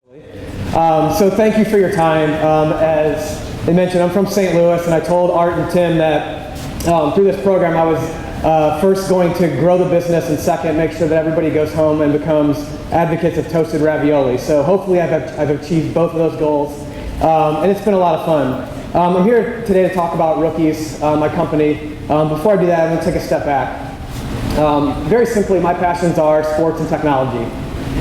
So thank you for your time. As they mentioned, I'm from St. Louis, and I told Art and Tim that through this program I was first going to grow the business, and second, make sure that everybody goes home and becomes advocates of toasted ravioli. So hopefully I've achieved both of those goals, and it's been a lot of fun. I'm here today to talk about Rookies, my company. Before I do that, I'm going to take a step back. Very simply, my passions are sports and technology.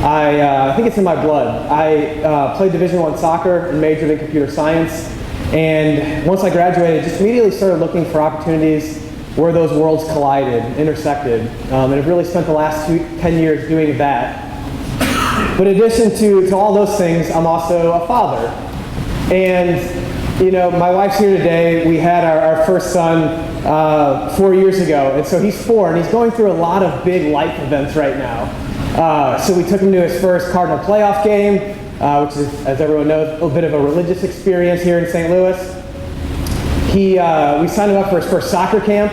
I think it's in my blood. I played Division I soccer and majored in computer science. And once I graduated, just immediately started looking for opportunities where those worlds collided, intersected. And I've really spent the last 10 years doing that. But in addition to all those things, I'm also a father. And, you know, my wife's here today. We had our first son 4 years ago. And so he's 4, and he's going through a lot of big life events right now. So we took him to his first Cardinal playoff game, which is, as everyone knows, a little bit of a religious experience here in St. Louis. We signed him up for his first soccer camp,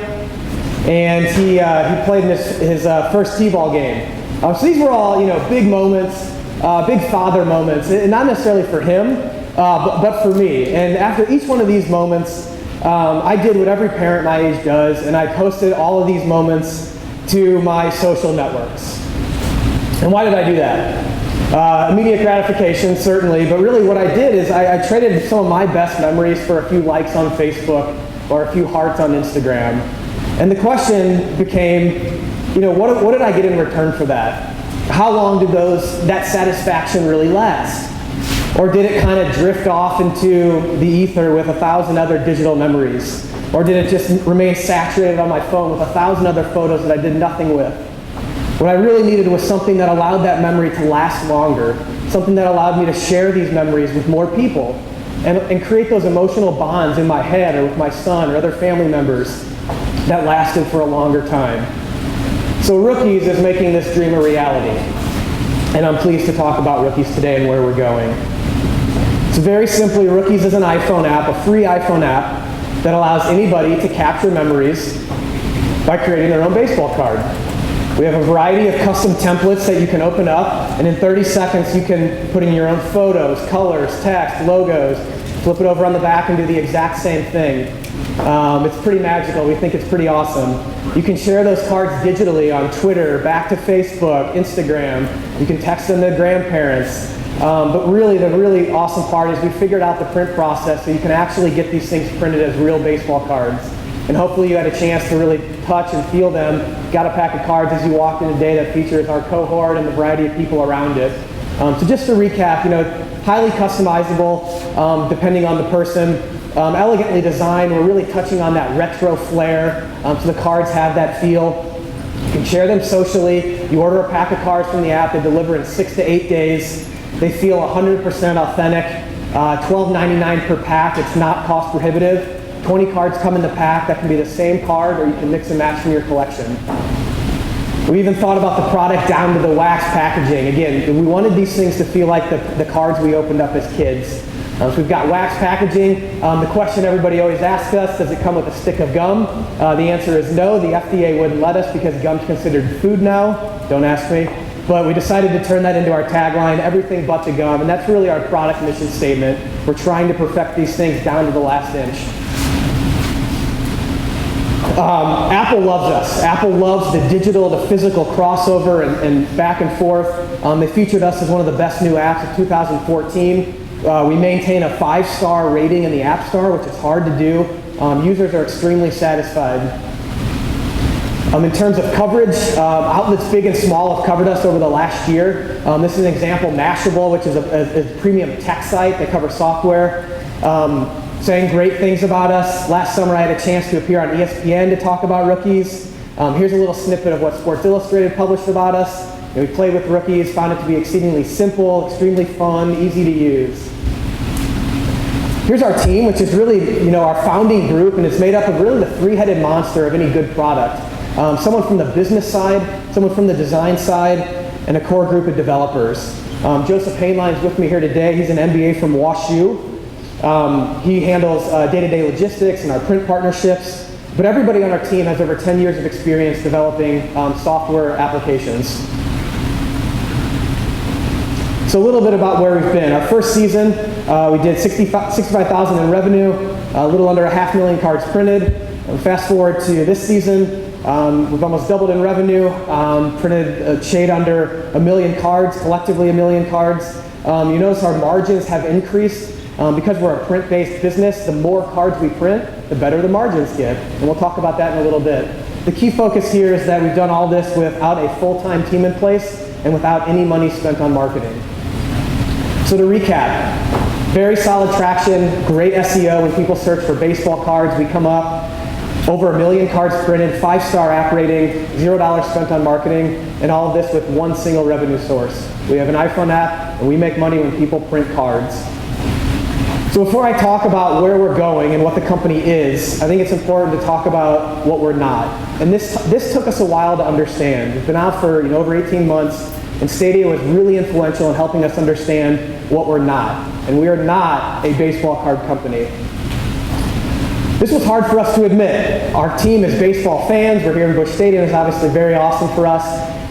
and he played in his first t-ball game. So these were all, you know, big moments, big father moments, and not necessarily for him, but for me. And after each one of these moments, I did what every parent my age does, and I posted all of these moments to my social networks. And why did I do that? Immediate gratification, certainly, but really what I did is I traded some of my best memories for a few likes on Facebook or a few hearts on Instagram. And the question became, you know, what did I get in return for that? How long did that satisfaction really last? Or did it kind of drift off into the ether with 1,000 other digital memories? Or did it just remain saturated on my phone with 1,000 other photos that I did nothing with? What I really needed was something that allowed that memory to last longer, something that allowed me to share these memories with more people and create those emotional bonds in my head or with my son or other family members that lasted for a longer time. So Rookies is making this dream a reality, and I'm pleased to talk about Rookies today and where we're going. So very simply, Rookies is an iPhone app, a free iPhone app that allows anybody to capture memories by creating their own baseball card. We have a variety of custom templates that you can open up, and in 30 seconds you can put in your own photos, colors, text, logos, flip it over on the back and do the exact same thing. It's pretty magical. We think it's pretty awesome. You can share those cards digitally on Twitter, back to Facebook, Instagram. You can text them to grandparents. But really, the really awesome part is we figured out the print process so you can actually get these things printed as real baseball cards. And hopefully you had a chance to really touch and feel them. Got a pack of cards as you walked in today that features our cohort and the variety of people around it. So just to recap, you know, highly customizable depending on the person. Elegantly designed. We're really touching on that retro flair. So the cards have that feel. You can share them socially. You order a pack of cards from the app. They deliver in 6 to 8 days. They feel 100% authentic. $12.99 per pack. It's not cost prohibitive. 20 cards come in the pack. That can be the same card, or you can mix and match from your collection. We even thought about the product down to the wax packaging. Again, we wanted these things to feel like the cards we opened up as kids. So we've got wax packaging. The question everybody always asks us, does it come with a stick of gum? The answer is no. The FDA wouldn't let us because gum's considered food now. Don't ask me. But we decided to turn that into our tagline, everything but the gum. And that's really our product mission statement. We're trying to perfect these things down to the last inch. Apple loves us. Apple loves the digital to physical crossover and back and forth. They featured us as one of the best new apps of 2014. We maintain a 5-star rating in the App Store, which is hard to do. Users are extremely satisfied. In terms of coverage, outlets big and small have covered us over the last year. This is an example, Mashable, which is a premium tech site that covers software. Saying great things about us. Last summer I had a chance to appear on ESPN to talk about Rookies. Here's a little snippet of what Sports Illustrated published about us. We played with Rookies, found it to be exceedingly simple, extremely fun, easy to use. Here's our team, which is really, you know, our founding group, and it's made up of really the three-headed monster of any good product. Someone from the business side, someone from the design side, and a core group of developers. Joseph Hainline's with me here today. He's an MBA from WashU. He handles day-to-day logistics and our print partnerships. But everybody on our team has over 10 years of experience developing software applications. So a little bit about where we've been. Our first season, we did 65,000 in revenue, a little under 500,000 cards printed. Fast forward to this season, we've almost doubled in revenue, printed a shade under 1 million cards, collectively 1 million cards. You notice our margins have increased. Because we're a print-based business, the more cards we print, the better the margins get. And we'll talk about that in a little bit. The key focus here is that we've done all this without a full-time team in place and without any money spent on marketing. So to recap, very solid traction, great SEO. When people search for baseball cards, we come up. Over 1 million cards printed, 5-star app rating, $0 spent on marketing, and all of this with one single revenue source. We have an iPhone app, and we make money when people print cards. So before I talk about where we're going and what the company is, I think it's important to talk about what we're not. And this took us a while to understand. We've been out for over 18 months, and Stadia was really influential in helping us understand what we're not. And we are not a baseball card company. This was hard for us to admit. Our team is baseball fans. We're here in Busch Stadium. It's obviously very awesome for us.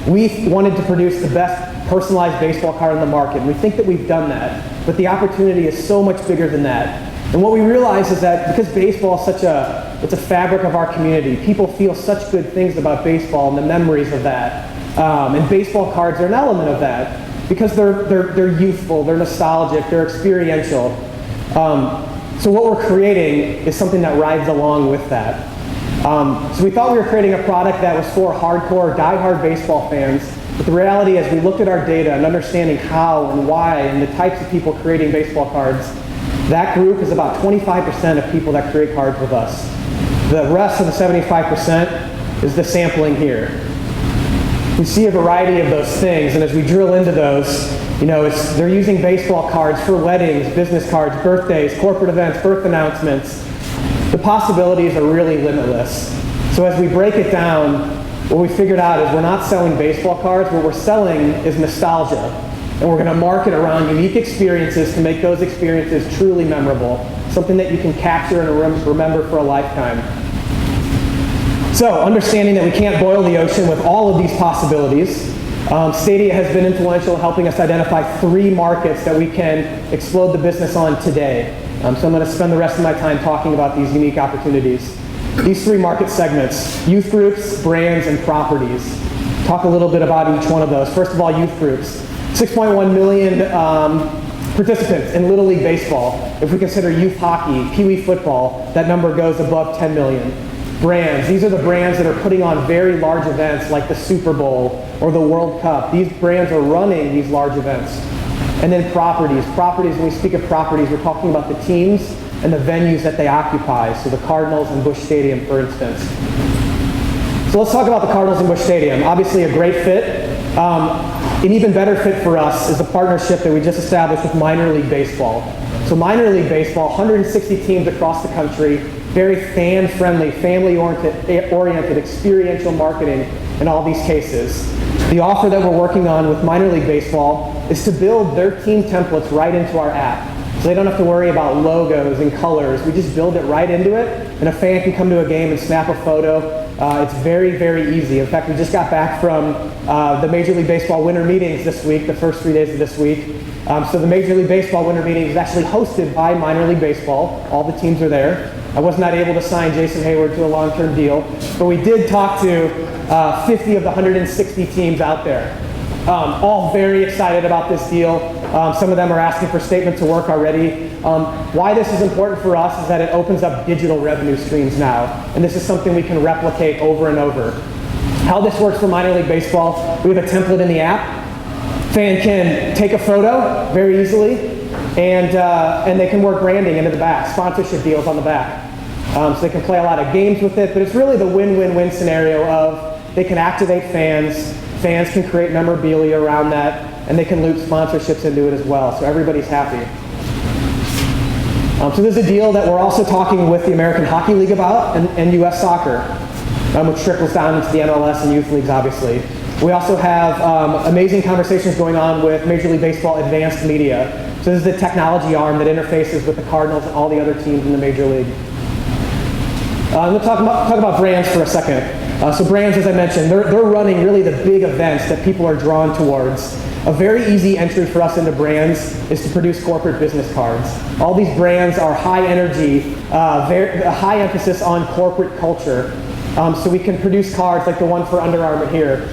We wanted to produce the best personalized baseball card on the market, and we think that we've done that. But the opportunity is so much bigger than that. And what we realize is that because baseball is it's a fabric of our community, people feel such good things about baseball and the memories of that. And baseball cards are an element of that because they're youthful, they're nostalgic, they're experiential. So what we're creating is something that rides along with that. So we thought we were creating a product that was for hardcore, die-hard baseball fans. But the reality is we looked at our data and understanding how and why and the types of people creating baseball cards. That group is about 25% of people that create cards with us. The rest of the 75% is the sampling here. We see a variety of those things, and as we drill into those, they're using baseball cards for weddings, business cards, birthdays, corporate events, birth announcements. The possibilities are really limitless. So as we break it down, what we figured out is we're not selling baseball cards. What we're selling is nostalgia. And we're going to market around unique experiences to make those experiences truly memorable, something that you can capture and remember for a lifetime. So, understanding that we can't boil the ocean with all of these possibilities, Stadia has been influential in helping us identify 3 markets that we can explode the business on today. So I'm going to spend the rest of my time talking about these unique opportunities. These 3 market segments: youth groups, brands, and properties. Talk a little bit about each one of those. First of all, youth groups. 6.1 million participants in Little League Baseball. If we consider youth hockey, Pee Wee football, that number goes above 10 million. Brands. These are the brands that are putting on very large events like the Super Bowl or the World Cup. These brands are running these large events. And then properties. Properties, when we speak of properties, we're talking about the teams and the venues that they occupy. So the Cardinals and Busch Stadium, for instance. So let's talk about the Cardinals and Busch Stadium. Obviously a great fit. An even better fit for us is the partnership that we just established with minor league baseball. So minor league baseball, 160 teams across the country, very fan-friendly, family-oriented, experiential marketing in all these cases. The offer that we're working on with minor league baseball is to build their team templates right into our app. So they don't have to worry about logos and colors. We just build it right into it, and a fan can come to a game and snap a photo. It's very, very easy. In fact, we just got back from the Major League Baseball winter meetings this week, the first 3 days of this week. So the Major League Baseball winter meeting is actually hosted by minor league baseball. All the teams are there. I was not able to sign Jason Hayward to a long-term deal, but we did talk to 50 of the 160 teams out there. All very excited about this deal. Some of them are asking for statements of work already. Why this is important for us is that it opens up digital revenue streams now, and this is something we can replicate over and over. How this works for minor league baseball, we have a template in the app. Fan can take a photo very easily, and they can work branding into the back, sponsorship deals on the back. So they can play a lot of games with it, but it's really the win-win-win scenario of they can activate fans, fans can create memorabilia around that, and they can loop sponsorships into it as well, so everybody's happy. So this is a deal that we're also talking with the American Hockey League about and U.S. Soccer, which trickles down into the MLS and youth leagues, obviously. We also have amazing conversations going on with Major League Baseball Advanced Media. So this is the technology arm that interfaces with the Cardinals and all the other teams in the Major League. Let's talk about brands for a second. So brands, as I mentioned, they're running really the big events that people are drawn towards. A very easy entry for us into brands is to produce corporate business cards. All these brands are high energy, high emphasis on corporate culture. So we can produce cards like the one for Under Armour here.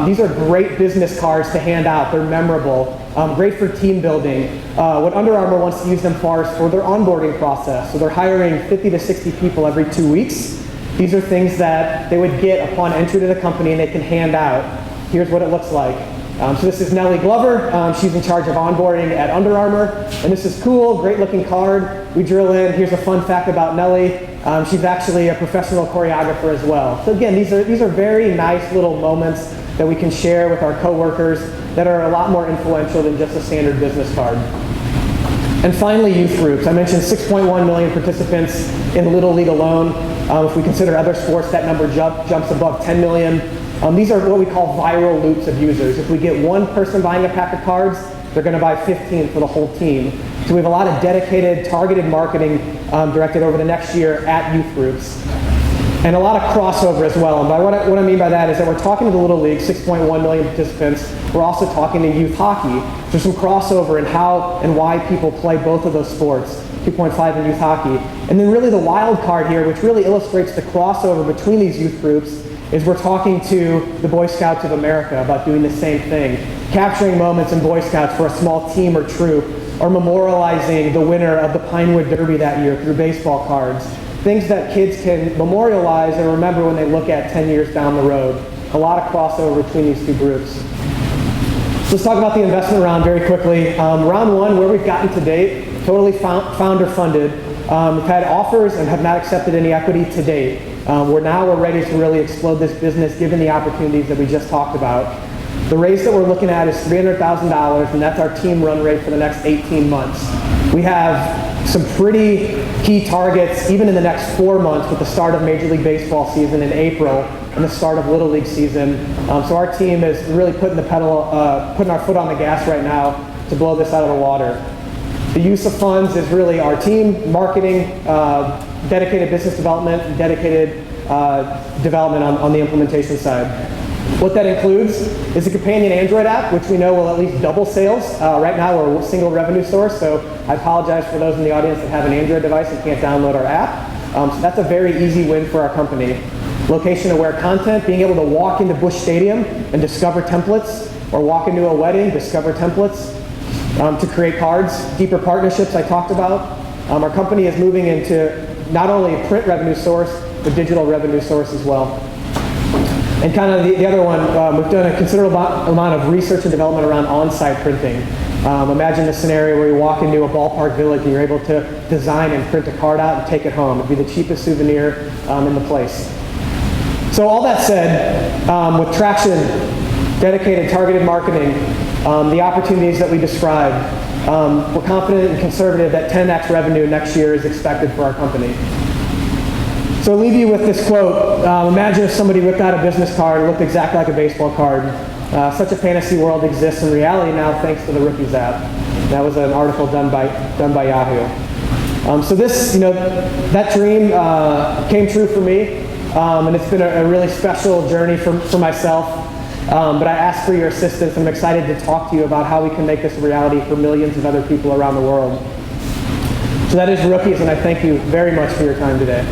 These are great business cards to hand out. They're memorable, great for team building. What Under Armour wants to use them for is for their onboarding process. So they're hiring 50 to 60 people every 2 weeks. These are things that they would get upon entry to the company and they can hand out. Here's what it looks like. So this is Nellie Glover. She's in charge of onboarding at Under Armour. And this is cool, great looking card. We drill in. Here's a fun fact about Nellie. She's actually a professional choreographer as well. So again, these are very nice little moments that we can share with our coworkers that are a lot more influential than just a standard business card. And finally, youth groups. I mentioned 6.1 million participants in Little League alone. If we consider other sports, that number jumps above 10 million. These are what we call viral loops of users. If we get one person buying a pack of cards, they're going to buy 15 for the whole team. So we have a lot of dedicated, targeted marketing directed over the next year at youth groups. And a lot of crossover as well. And by what I mean by that is that we're talking to the Little League, 6.1 million participants. We're also talking to youth hockey. There's some crossover in how and why people play both of those sports, 2.5 in youth hockey. And then really the wild card here, which really illustrates the crossover between these youth groups, is we're talking to the Boy Scouts of America about doing the same thing, capturing moments in Boy Scouts for a small team or troop, or memorializing the winner of the Pinewood Derby that year through baseball cards. Things that kids can memorialize and remember when they look at 10 years down the road. A lot of crossover between these two groups. So let's talk about the investment round very quickly. Round one, where we've gotten to date, totally founder funded. We've had offers and have not accepted any equity to date. We're ready to really explode this business given the opportunities that we just talked about. The raise that we're looking at is $300,000, and that's our team run rate for the next 18 months. We have some pretty key targets even in the next 4 months with the start of Major League Baseball season in April and the start of Little League season. So our team is really putting our foot on the gas right now to blow this out of the water. The use of funds is really our team, marketing, dedicated business development, and dedicated development on the implementation side. What that includes is a companion Android app, which we know will at least double sales. Right now we're a single revenue source, so I apologize for those in the audience that have an Android device and can't download our app. So that's a very easy win for our company. Location-aware content, being able to walk into Busch Stadium and discover templates, or walk into a wedding, discover templates to create cards. Deeper partnerships I talked about. Our company is moving into not only a print revenue source, but digital revenue source as well. And kind of the other one, we've done a considerable amount of research and development around on-site printing. Imagine the scenario where you walk into a ballpark village and you're able to design and print a card out and take it home. It'd be the cheapest souvenir in the place. So all that said, with traction, dedicated, targeted marketing, the opportunities that we described, we're confident and conservative that 10x revenue next year is expected for our company. So I'll leave you with this quote. Imagine if somebody whipped out a business card and looked exactly like a baseball card. Such a fantasy world exists in reality now thanks to the Rookies app. That was an article done by Yahoo. So this, that dream came true for me, and it's been a really special journey for myself. But I ask for your assistance. I'm excited to talk to you about how we can make this a reality for millions of other people around the world. So that is Rookies, and I thank you very much for your time today.